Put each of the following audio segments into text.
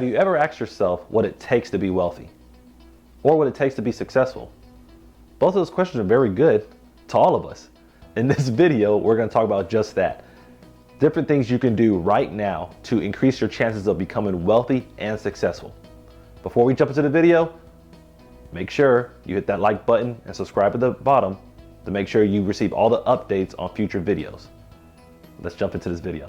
Have you ever asked yourself what it takes to be wealthy or what it takes to be successful? Both of those questions are very good to all of us. In this video, we're going to talk about just that. Different things you can do right now to increase your chances of becoming wealthy and successful. Before we jump into the video, make sure you hit that like button and subscribe at the bottom to make sure you receive all the updates on future videos. Let's jump into this video.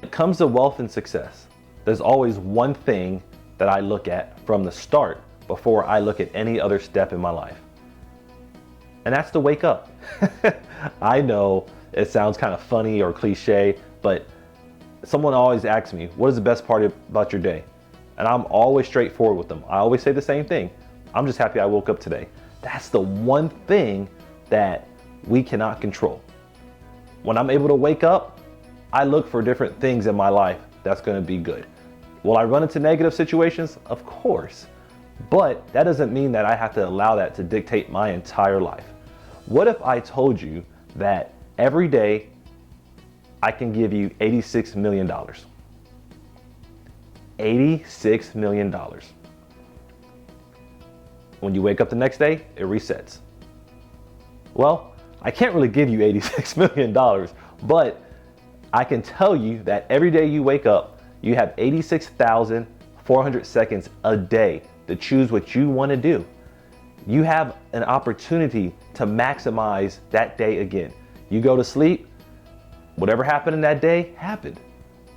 When it comes to wealth and success, there's always one thing that I look at from the start before I look at any other step in my life. And that's to wake up. I know it sounds kind of funny or cliche, but someone always asks me, what is the best part about your day? And I'm always straightforward with them. I always say the same thing. I'm just happy I woke up today. That's the one thing that we cannot control. When I'm able to wake up, I look for different things in my life that's going to be good. Will I run into negative situations? Of course. But that doesn't mean that I have to allow that to dictate my entire life. What if I told you that every day I can give you $86 million? $86 million. When you wake up the next day, it resets. Well, I can't really give you $86 million, but I can tell you that every day you wake up, you have 86,400 seconds a day to choose what you want to do. You have an opportunity to maximize that day again. You go to sleep, whatever happened in that day happened.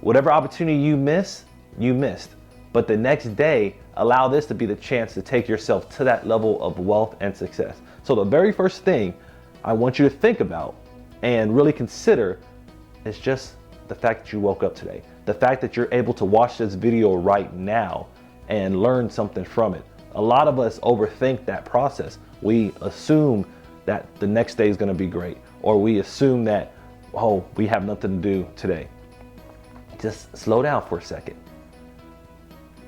Whatever opportunity you missed. But the next day, allow this to be the chance to take yourself to that level of wealth and success. So the very first thing I want you to think about and really consider is just the fact that you woke up today. The fact that you're able to watch this video right now and learn something from it. A lot of us overthink that process. We assume that the next day is going to be great, or we assume that, oh, we have nothing to do today. Just slow down for a second.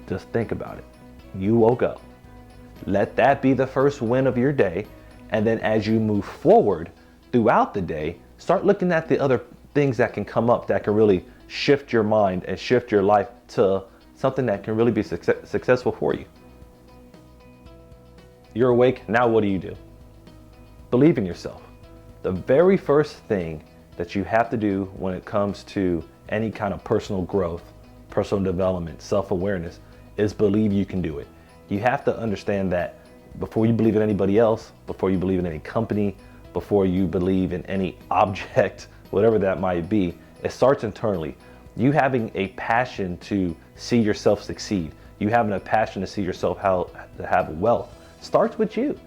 Just think about it. You woke up. Let that be the first win of your day. And then as you move forward throughout the day, start looking at the other things that can come up that can really shift your mind and shift your life to something that can really be successful for you. You're awake, now what do? Believe in yourself. The very first thing that you have to do when it comes to any kind of personal growth, personal development, self-awareness, is believe you can do it. You have to understand that before you believe in anybody else, before you believe in any company, before you believe in any object, whatever that might be, it starts internally. You having a passion to see yourself succeed, you having a passion to see yourself how to have wealth, starts with you.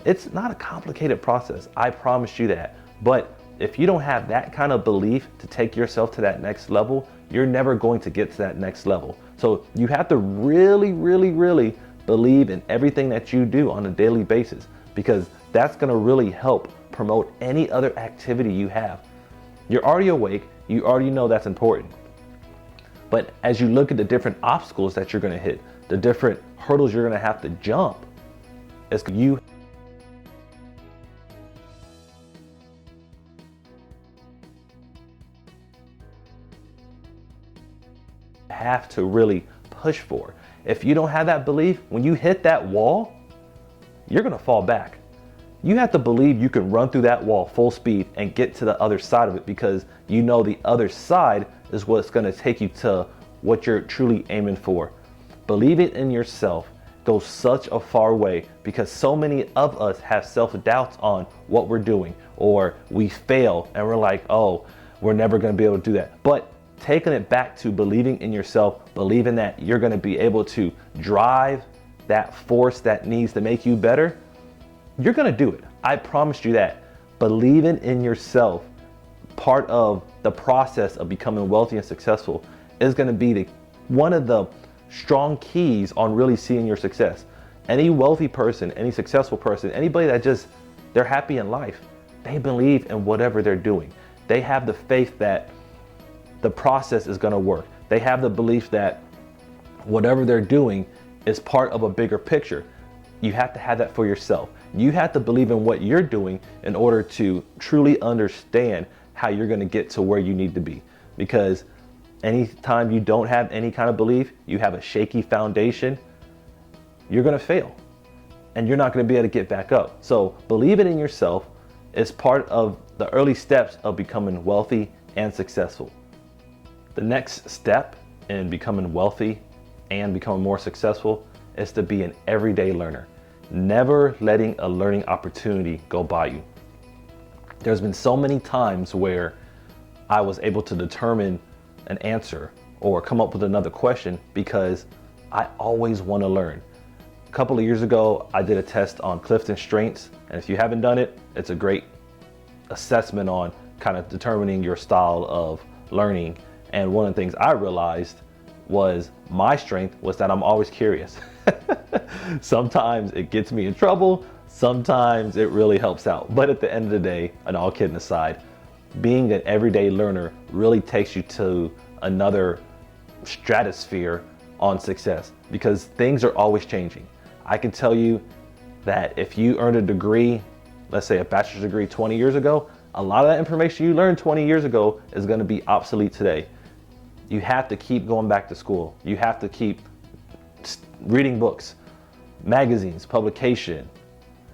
It's not a complicated process, I promise you that. But if you don't have that kind of belief to take yourself to that next level, you're never going to get to that next level. So you have to really believe in everything that you do on a daily basis, because that's going to really help promote any other activity you have. You're already awake, you already know that's important. But as you look at the different obstacles that you're going to hit, the different hurdles you're going to have to jump, it's you have to really push for. If you don't have that belief, when you hit that wall, you're going to fall back. You have to believe you can run through that wall full speed and get to the other side of it, because you know the other side is what's going to take you to what you're truly aiming for. Believing in yourself goes such a far way, because so many of us have self-doubts on what we're doing, or we fail and we're like, oh, we're never going to be able to do that. But taking it back to believing in yourself, believing that you're going to be able to drive that force that needs to make you better, you're going to do it. I promise you that. Believing in yourself, part of the process of becoming wealthy and successful, is going to be one of the strong keys on really seeing your success. Any wealthy person, any successful person, anybody that they're happy in life, they believe in whatever they're doing. They have the faith that the process is going to work. They have the belief that whatever they're doing is part of a bigger picture. You have to have that for yourself. You have to believe in what you're doing in order to truly understand how you're going to get to where you need to be. Because anytime you don't have any kind of belief, you have a shaky foundation, you're going to fail and you're not going to be able to get back up. So believing in yourself is part of the early steps of becoming wealthy and successful. The next step in becoming wealthy and becoming more successful is to be an everyday learner, never letting a learning opportunity go by you. There's been so many times where I was able to determine an answer or come up with another question because I always want to learn. A couple of years ago, I did a test on Clifton Strengths, and if you haven't done it, it's a great assessment on kind of determining your style of learning. And one of the things I realized was my strength was that I'm always curious. Sometimes it gets me in trouble, sometimes it really helps out. But at the end of the day, and all kidding aside, being an everyday learner really takes you to another stratosphere on success because things are always changing. I can tell you that if you earned a degree, let's say a bachelor's degree 20 years ago, a lot of that information you learned 20 years ago is going to be obsolete today. You have to keep going back to school. You have to keep reading books, magazines, publication,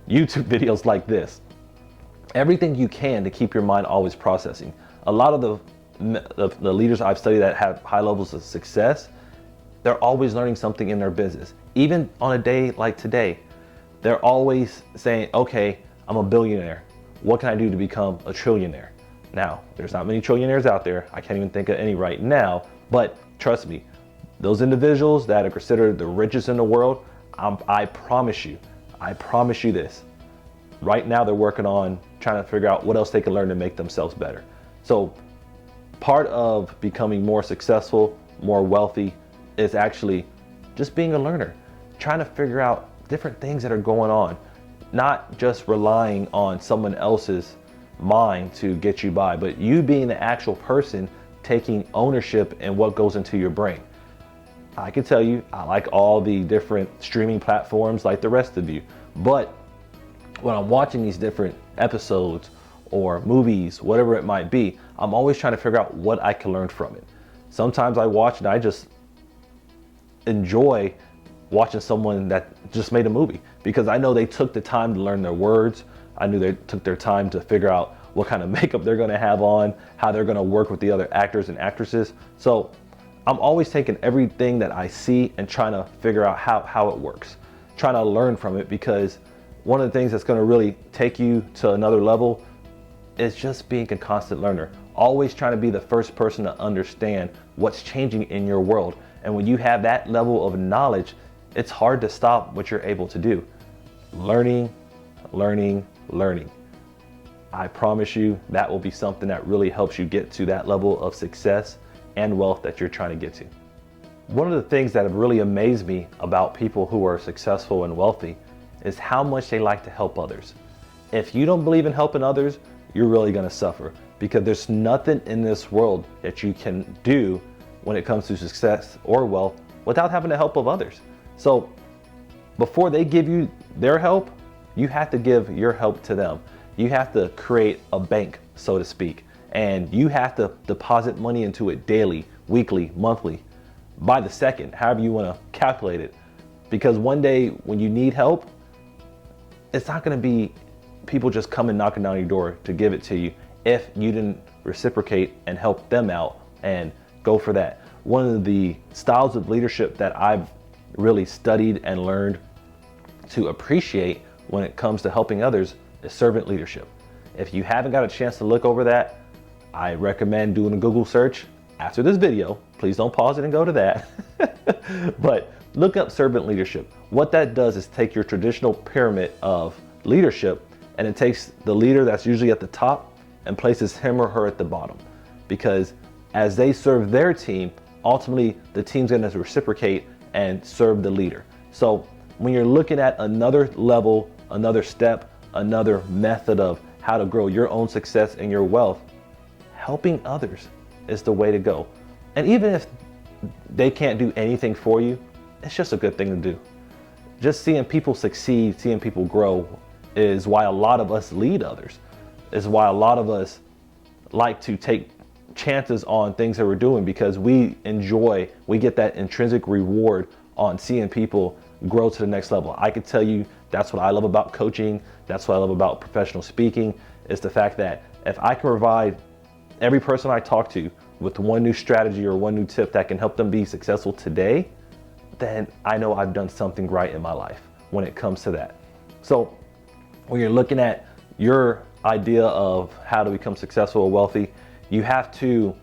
YouTube videos like this. Everything you can to keep your mind always processing. A lot of the leaders I've studied that have high levels of success, they're always learning something in their business. Even on a day like today, they're always saying, okay, I'm a billionaire. What can I do to become a trillionaire? Now, there's not many trillionaires out there. I can't even think of any right now, but trust me, those individuals that are considered the richest in the world, I promise you this. Right now, they're working on trying to figure out what else they can learn to make themselves better. So part of becoming more successful, more wealthy, is actually just being a learner, trying to figure out different things that are going on, not just relying on someone else's mind to get you by, but you being the actual person taking ownership in what goes into your brain. I can tell you, I like all the different streaming platforms like the rest of you, but when I'm watching these different episodes or movies, whatever it might be, I'm always trying to figure out what I can learn from it. Sometimes I watch and I just enjoy watching someone that just made a movie because I know they took the time to learn their words. I knew they took their time to figure out what kind of makeup they're going to have on, how they're going to work with the other actors and actresses. So I'm always taking everything that I see and trying to figure out how it works, trying to learn from it, because one of the things that's going to really take you to another level is just being a constant learner, always trying to be the first person to understand what's changing in your world. And when you have that level of knowledge, it's hard to stop what you're able to do. Learning, learning, learning. I promise you that will be something that really helps you get to that level of success and wealth that you're trying to get to. One of the things that have really amazed me about people who are successful and wealthy is how much they like to help others. If you don't believe in helping others, you're really going to suffer, because there's nothing in this world that you can do when it comes to success or wealth without having the help of others. So before they give you their help, you have to give your help to them. You have to create a bank, so to speak, and you have to deposit money into it daily, weekly, monthly, by the second, however you want to calculate it. Because one day when you need help, it's not going to be people just coming knocking down your door to give it to you if you didn't reciprocate and help them out and go for that. One of the styles of leadership that I've really studied and learned to appreciate when it comes to helping others is servant leadership. If you haven't got a chance to look over that, I recommend doing a Google search after this video. Please don't pause it and go to that. But look up servant leadership. What that does is take your traditional pyramid of leadership and it takes the leader that's usually at the top and places him or her at the bottom. Because as they serve their team, ultimately the team's going to reciprocate and serve the leader. So when you're looking at another level, another step, another method of how to grow your own success and your wealth, helping others is the way to go. And even if they can't do anything for you, it's just a good thing to do. just seeing people succeed, seeing people grow is why a lot of us lead others. Is why a lot of us like to take chances on things that we're doing, because we get that intrinsic reward on seeing people grow to the next level. I could tell you that's what I love about coaching. That's what I love about professional speaking, is the fact that if I can provide every person I talk to with one new strategy or one new tip that can help them be successful today, then I know I've done something right in my life when it comes to that. So when you're looking at your idea of how to become successful or wealthy, you have to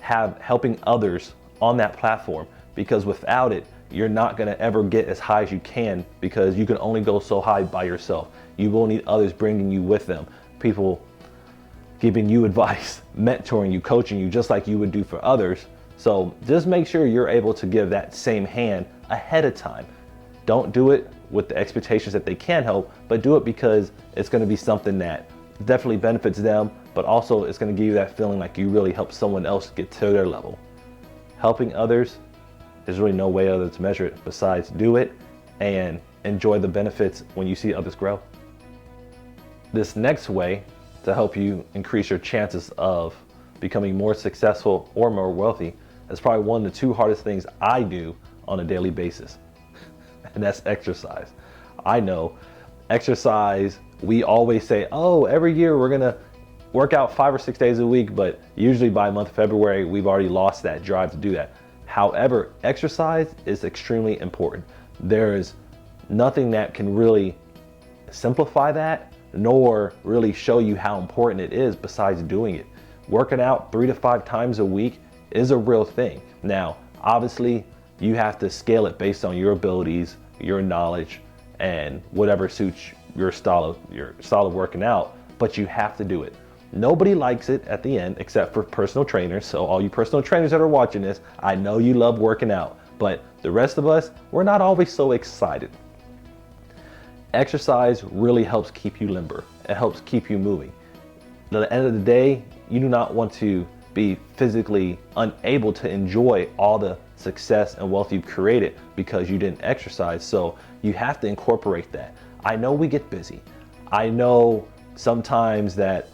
have helping others on that platform, because without it, you're not going to ever get as high as you can, because you can only go so high by yourself. You will need others bringing you with them, people giving you advice, mentoring you, coaching you, just like you would do for others. So just make sure you're able to give that same hand ahead of time. Don't do it with the expectations that they can help, but do it because it's going to be something that definitely benefits them, but also it's going to give you that feeling like you really helped someone else get to their level. Helping others, there's really no way other to measure it besides do it and enjoy the benefits when you see others grow. This next way to help you increase your chances of becoming more successful or more wealthy is probably one of the two hardest things I do on a daily basis, and that's exercise. I know exercise, we always say, oh, every year we're gonna work out 5 or 6 days a week, but usually by month of February, we've already lost that drive to do that. However, exercise is extremely important. There is nothing that can really simplify that, nor really show you how important it is besides doing it. Working out 3 to 5 times a week is a real thing. Now, obviously, you have to scale it based on your abilities, your knowledge, and whatever suits your style of working out, but you have to do it. Nobody likes it at the end except for personal trainers. So all you personal trainers that are watching this, I know you love working out, but the rest of us, we're not always so excited. Exercise really helps keep you limber. It helps keep you moving. At the end of the day, you do not want to be physically unable to enjoy all the success and wealth you've created because you didn't exercise. So you have to incorporate that. I know we get busy. I know sometimes that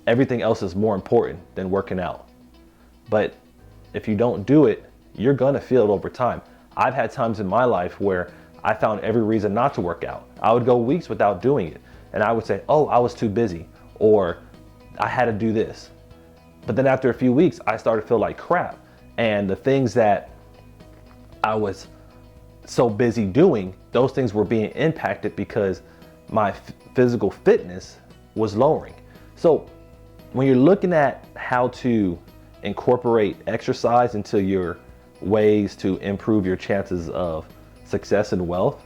everything else is more important than working out. But if you don't do it, you're gonna feel it over time. I've had times in my life where I found every reason not to work out. I would go weeks without doing it. And I would say, oh, I was too busy, or I had to do this. But then after a few weeks, I started to feel like crap. And the things that I was so busy doing, those things were being impacted because my physical fitness was lowering. So when you're looking at how to incorporate exercise into your ways to improve your chances of success and wealth,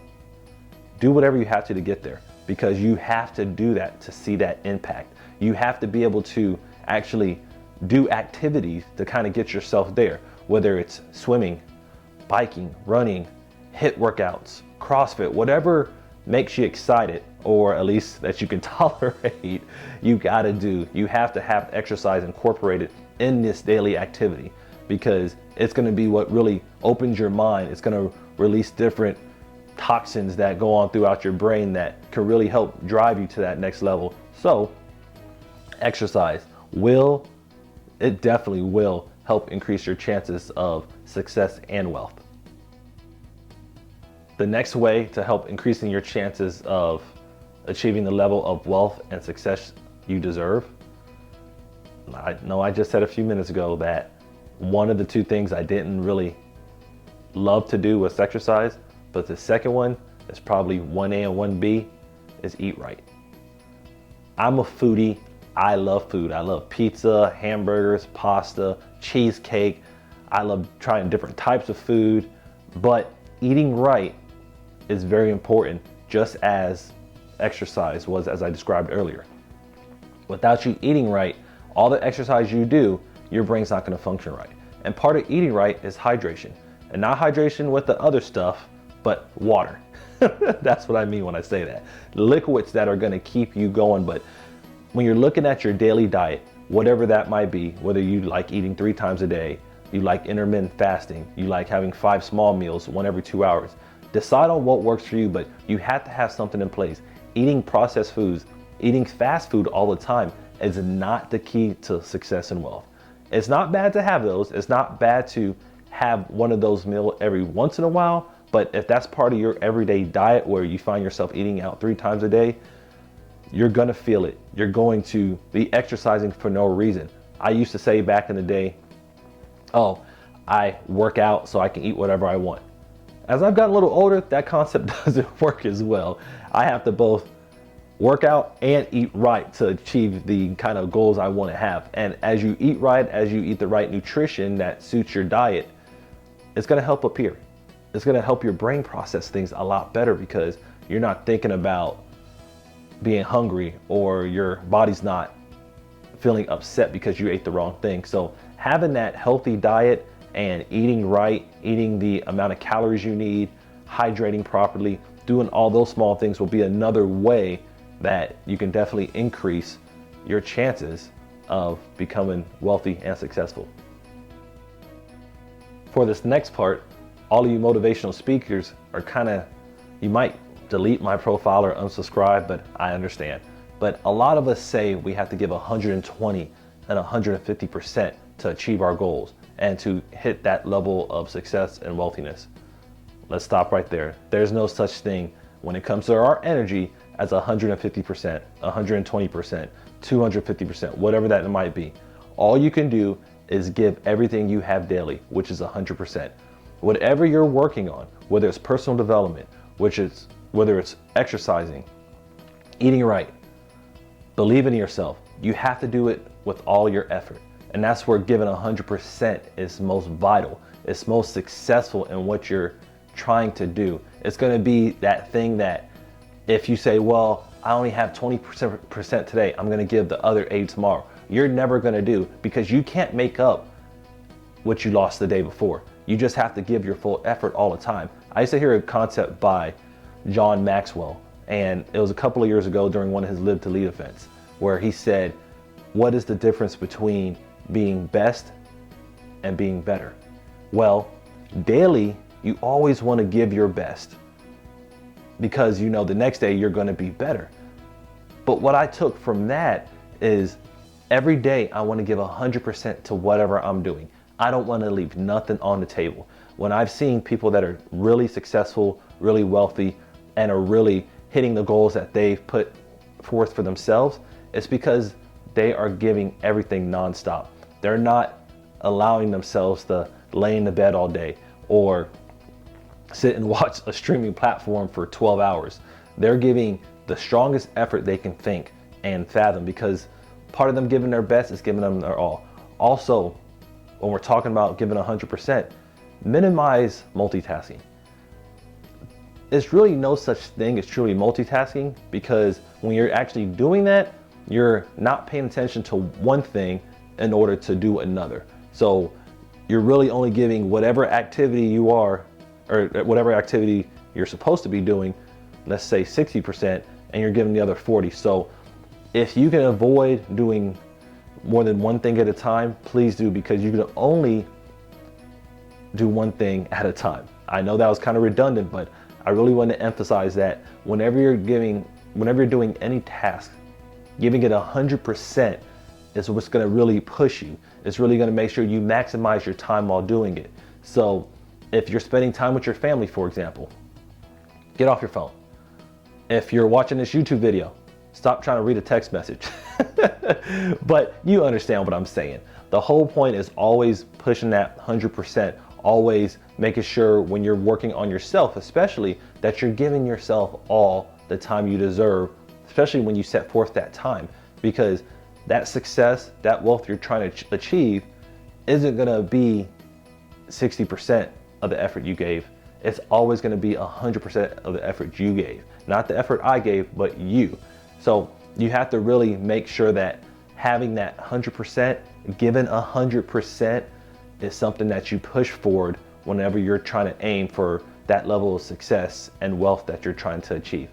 do whatever you have to get there, because you have to do that to see that impact. You have to be able to actually do activities to kind of get yourself there, whether it's swimming, biking, running, HIIT workouts, CrossFit, whatever makes you excited, or at least that you can tolerate, you gotta do. You have to have exercise incorporated in this daily activity, because it's gonna be what really opens your mind. It's gonna release different toxins that go on throughout your brain that can really help drive you to that next level. So exercise definitely will help increase your chances of success and wealth. The next way to help increasing your chances of achieving the level of wealth and success you deserve, I know I just said a few minutes ago that one of the two things I didn't really love to do was exercise, but the second one is probably 1A and 1B, is eat right. I'm a foodie. I love food. I love pizza, hamburgers, pasta, cheesecake. I love trying different types of food, but eating right is very important, just as exercise was, as I described earlier. Without you eating right, all the exercise you do, your brain's not gonna function right. And part of eating right is hydration. And not hydration with the other stuff, but water. That's what I mean when I say that. Liquids that are gonna keep you going. But when you're looking at your daily diet, whatever that might be, whether you like eating 3 times a day, you like intermittent fasting, you like having 5 small meals, 1 every 2 hours, Decide on what works for you, but you have to have something in place. Eating processed foods, eating fast food all the time is not the key to success and wealth. It's not bad to have those. It's not bad to have one of those meals every once in a while, but if that's part of your everyday diet where you find yourself eating out 3 times a day, you're gonna feel it. You're going to be exercising for no reason. I used to say back in the day, oh, I work out so I can eat whatever I want. As I've gotten a little older, that concept doesn't work as well. I have to both work out and eat right to achieve the kind of goals I want to have. And as you eat right, as you eat the right nutrition that suits your diet, it's going to help up here. It's going to help your brain process things a lot better because you're not thinking about being hungry or your body's not feeling upset because you ate the wrong thing. So having that healthy diet and eating right, eating the amount of calories you need, hydrating properly, doing all those small things will be another way that you can definitely increase your chances of becoming wealthy and successful. For this next part, all of you motivational speakers are you might delete my profile or unsubscribe, but I understand. But a lot of us say we have to give 120 and 150% to achieve our goals and to hit that level of success and wealthiness. Let's stop right there. There's no such thing when it comes to our energy as 150%, 120%, 250%, whatever that might be. All you can do is give everything you have daily, which is 100%. Whatever you're working on, whether it's personal development, whether it's exercising, eating right, believing in yourself, you have to do it with all your effort. And that's where giving 100% is most vital. It's most successful in what you're trying to do. It's going to be that thing that if you say, well, I only have 20% today, I'm going to give the other 80 tomorrow. You're never going to do, because you can't make up what you lost the day before. You just have to give your full effort all the time. I used to hear a concept by John Maxwell, and it was a couple of years ago during one of his Live to Lead events, where he said, what is the difference between being best and being better? Well, daily, you always want to give your best because you know the next day you're going to be better. But what I took from that is every day I want to give 100% to whatever I'm doing. I don't want to leave nothing on the table. When I've seen people that are really successful, really wealthy, and are really hitting the goals that they've put forth for themselves, it's because they are giving everything nonstop. They're not allowing themselves to lay in the bed all day or sit and watch a streaming platform for 12 hours. They're giving the strongest effort they can think and fathom, because part of them giving their best is giving them their all. Also, when we're talking about giving 100%, minimize multitasking. It's really no such thing as truly multitasking, because when you're actually doing that, you're not paying attention to one thing in order to do another. So you're really only giving whatever activity you are, or whatever activity you're supposed to be doing, let's say 60%, and you're giving the other 40. So if you can avoid doing more than one thing at a time, please do, because you can only do one thing at a time. I know that was kind of redundant, but I really want to emphasize that whenever you're doing any task, giving it 100% is what's going to really push you. It's really going to make sure you maximize your time while doing it. So if you're spending time with your family, for example, get off your phone. If you're watching this YouTube video, stop trying to read a text message. But you understand what I'm saying. The whole point is always pushing that 100%, always making sure when you're working on yourself, especially, that you're giving yourself all the time you deserve, especially when you set forth that time, because that success, that wealth you're trying to achieve isn't gonna be 60% of the effort you gave. It's always gonna be 100% of the effort you gave. Not the effort I gave, but you. So you have to really make sure that having that 100%, given 100%, is something that you push forward whenever you're trying to aim for that level of success and wealth that you're trying to achieve.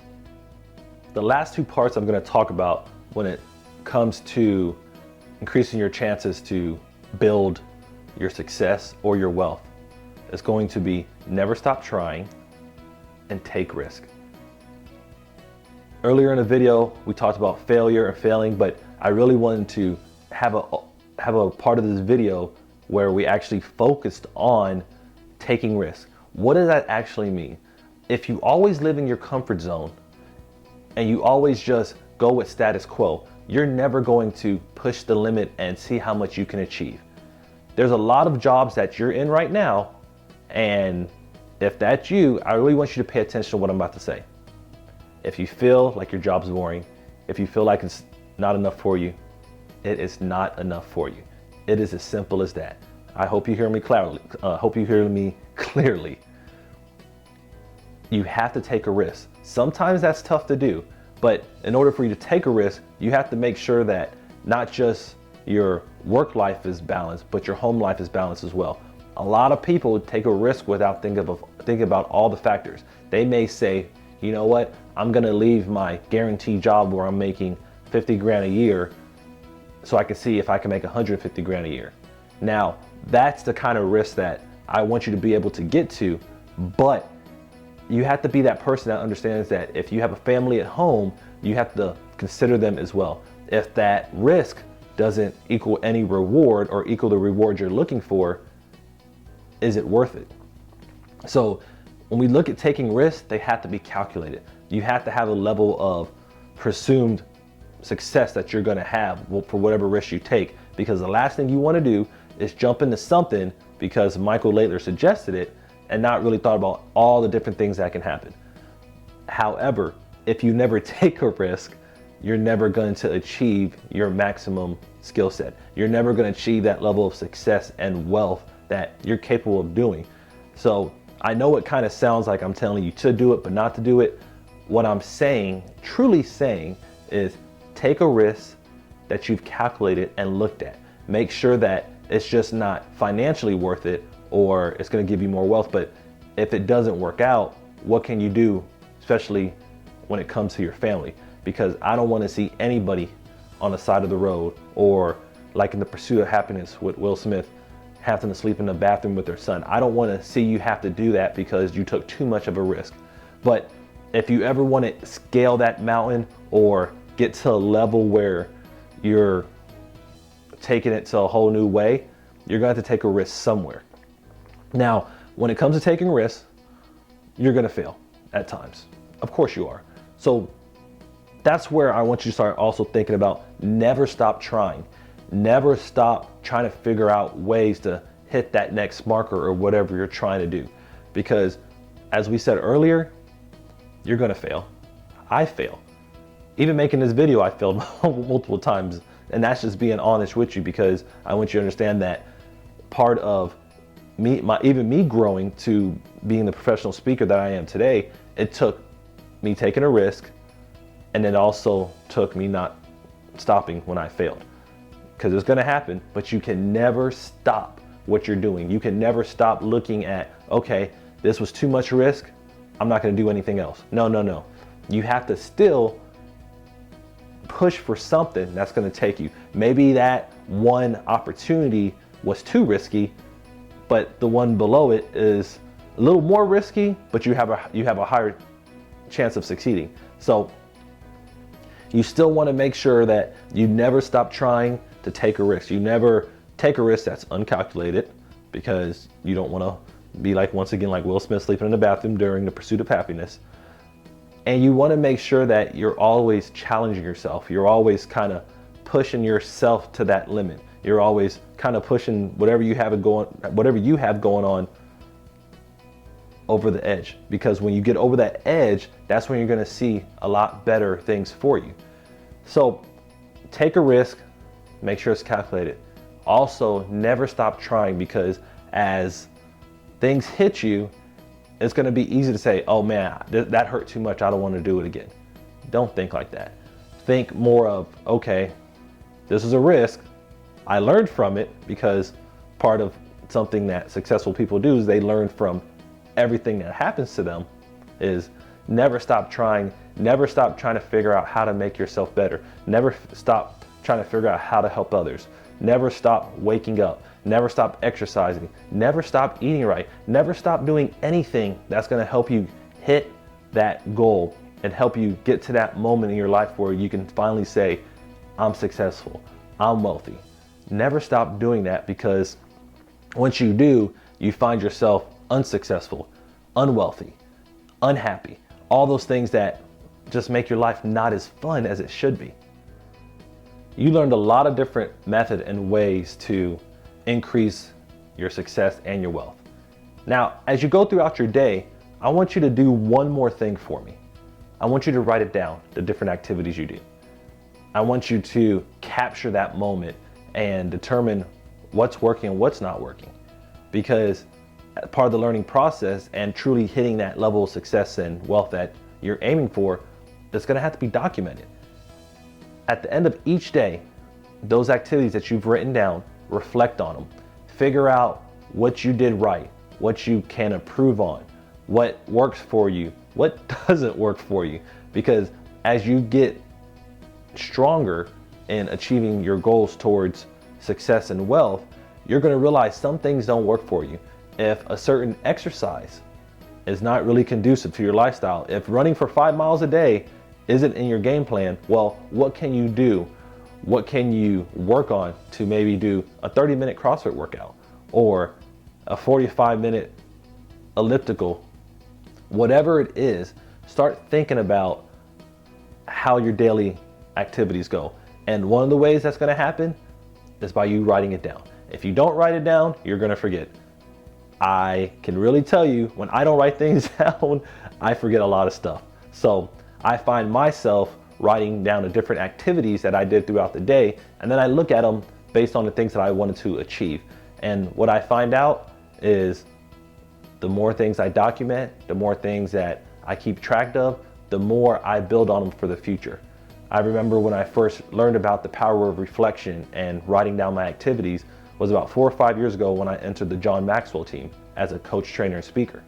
The last two parts I'm gonna talk about when it comes to increasing your chances to build your success or your wealth is going to be never stop trying and take risk. Earlier in the video, we talked about failure and failing, but I really wanted to have a part of this video where we actually focused on taking risks. What does that actually mean? If you always live in your comfort zone and you always just go with status quo, you're never going to push the limit and see how much you can achieve. There's a lot of jobs that you're in right now, and if that's you, I really want you to pay attention to what I'm about to say. If you feel like your job's boring, if you feel like it's not enough for you, it is not enough for you. It is as simple as that. I hope you hear me clearly. You have to take a risk. Sometimes that's tough to do, but in order for you to take a risk, you have to make sure that not just your work life is balanced, but your home life is balanced as well. A lot of people take a risk without thinking about all the factors. They may say, you know what, I'm gonna leave my guaranteed job where I'm making 50 grand a year so I can see if I can make 150 grand a year. Now, that's the kind of risk that I want you to be able to get to, but you have to be that person that understands that if you have a family at home, you have to consider them as well. If that risk doesn't equal any reward or equal the reward you're looking for, is it worth it? So when we look at taking risks, they have to be calculated. You have to have a level of presumed success that you're gonna have for whatever risk you take, because the last thing you wanna do is jump into something because Michael Laidler suggested it and not really thought about all the different things that can happen. However, if you never take a risk, you're never going to achieve your maximum skill set. You're never going to achieve that level of success and wealth that you're capable of doing. So I know it kind of sounds like I'm telling you to do it, but not to do it. What I'm saying, truly saying, is take a risk that you've calculated and looked at. Make sure that it's just not financially worth it or it's going to give you more wealth. But if it doesn't work out, what can you do, especially when it comes to your family? Because I don't want to see anybody on the side of the road, or like in The Pursuit of Happiness with Will Smith, having to sleep in the bathroom with their son. I don't want to see you have to do that because you took too much of a risk. But if you ever want to scale that mountain or get to a level where you're taking it to a whole new way, you're going to have to take a risk somewhere. Now, when it comes to taking risks, you're going to fail at times. Of course you are. So that's where I want you to start also thinking about never stop trying. Never stop trying to figure out ways to hit that next marker or whatever you're trying to do. Because as we said earlier, you're going to fail. I fail. Even making this video, I failed multiple times. And that's just being honest with you, because I want you to understand that part of even me growing to being the professional speaker that I am today, it took me taking a risk, and it also took me not stopping when I failed. Because it's going to happen, but you can never stop what you're doing. You can never stop looking at, okay, this was too much risk, I'm not going to do anything else. No. You have to still push for something that's going to take you. Maybe that one opportunity was too risky, but the one below it is a little more risky, but you have a higher chance of succeeding. So you still want to make sure that you never stop trying to take a risk. You never take a risk that's uncalculated, because you don't want to be like, once again, like Will Smith sleeping in the bathroom during The Pursuit of Happiness. And you want to make sure that you're always challenging yourself. You're always kind of pushing yourself to that limit. You're always kind of pushing whatever you have going on over the edge. Because when you get over that edge, that's when you're going to see a lot better things for you. So take a risk, make sure it's calculated. Also, never stop trying, because as things hit you, it's going to be easy to say, oh man, that hurt too much, I don't want to do it again. Don't think like that. Think more of, okay, this is a risk, I learned from it, because part of something that successful people do is they learn from everything that happens to them. Is never stop trying, never stop trying to figure out how to make yourself better, never stop trying to figure out how to help others, never stop waking up, never stop exercising, never stop eating right, never stop doing anything that's going to help you hit that goal and help you get to that moment in your life where you can finally say, I'm successful, I'm wealthy. Never stop doing that, because once you do, you find yourself unsuccessful, unwealthy, unhappy, all those things that just make your life not as fun as it should be. You learned a lot of different methods and ways to increase your success and your wealth. Now, as you go throughout your day, I want you to do one more thing for me. I want you to write it down, the different activities you do. I want you to capture that moment and determine what's working and what's not working. Because part of the learning process and truly hitting that level of success and wealth that you're aiming for, it's gonna have to be documented. At the end of each day, those activities that you've written down, reflect on them. Figure out what you did right, what you can improve on, what works for you, what doesn't work for you. Because as you get stronger in achieving your goals towards success and wealth, you're gonna realize some things don't work for you. If a certain exercise is not really conducive to your lifestyle, if running for 5 miles a day isn't in your game plan, well, what can you do? What can you work on to maybe do a 30-minute CrossFit workout or a 45-minute elliptical? Whatever it is, start thinking about how your daily activities go. And one of the ways that's gonna happen is by you writing it down. If you don't write it down, you're gonna forget. I can really tell you, when I don't write things down, I forget a lot of stuff. So I find myself writing down the different activities that I did throughout the day, and then I look at them based on the things that I wanted to achieve. And what I find out is the more things I document, the more things that I keep track of, the more I build on them for the future. I remember when I first learned about the power of reflection and writing down my activities was about 4 or 5 years ago when I entered the John Maxwell team as a coach, trainer, and speaker.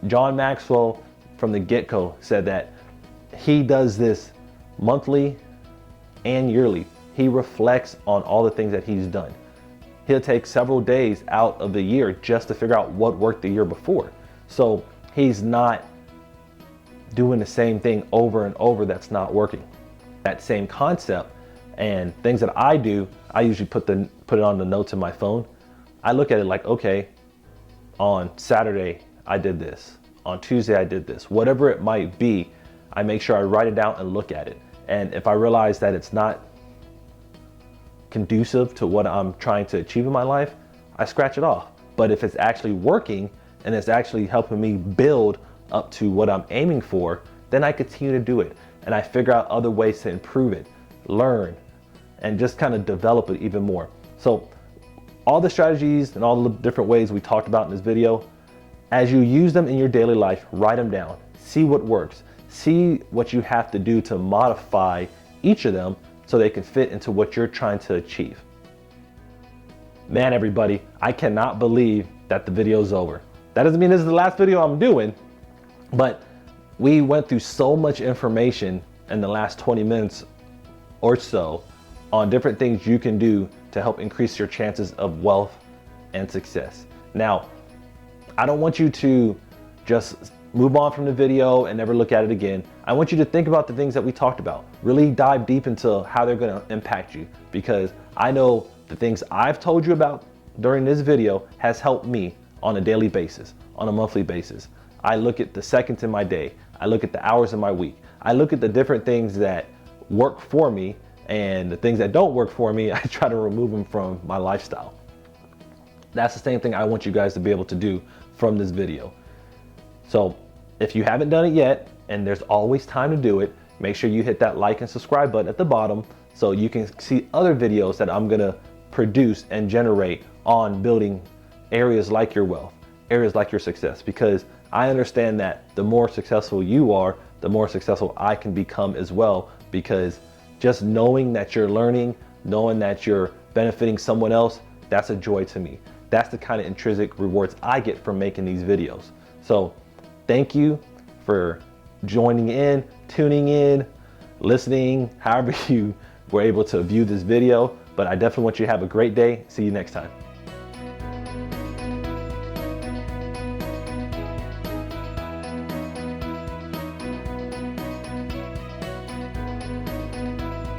John Maxwell from the get-go said that he does this monthly and yearly. He reflects on all the things that he's done. He'll take several days out of the year just to figure out what worked the year before. So he's not doing the same thing over and over that's not working. That same concept and things that I do, I usually put it on the notes in my phone. I look at it like, okay, on Saturday I did this, on Tuesday I did this, whatever it might be. I make sure I write it down and look at it. And if I realize that it's not conducive to what I'm trying to achieve in my life, I scratch it off. But if it's actually working and it's actually helping me build up to what I'm aiming for, then I continue to do it. And I figure out other ways to improve it, learn, and just kind of develop it even more. So all the strategies and all the different ways we talked about in this video, as you use them in your daily life, write them down, see what works. See what you have to do to modify each of them so they can fit into what you're trying to achieve. Man, everybody, I cannot believe that the video's over. That doesn't mean this is the last video I'm doing, but we went through so much information in the last 20 minutes or so on different things you can do to help increase your chances of wealth and success. Now, I don't want you to just move on from the video and never look at it again. I want you to think about the things that we talked about. Really dive deep into how they're gonna impact you, because I know the things I've told you about during this video has helped me on a daily basis, on a monthly basis. I look at the seconds in my day. I look at the hours in my week. I look at the different things that work for me, and the things that don't work for me, I try to remove them from my lifestyle. That's the same thing I want you guys to be able to do from this video. So if you haven't done it yet, and there's always time to do it, make sure you hit that like and subscribe button at the bottom so you can see other videos that I'm gonna produce and generate on building areas like your wealth, areas like your success, because I understand that the more successful you are, the more successful I can become as well, because just knowing that you're learning, knowing that you're benefiting someone else, that's a joy to me. That's the kind of intrinsic rewards I get from making these videos. So thank you for joining in, tuning in, listening, however you were able to view this video. But I definitely want you to have a great day. See you next time.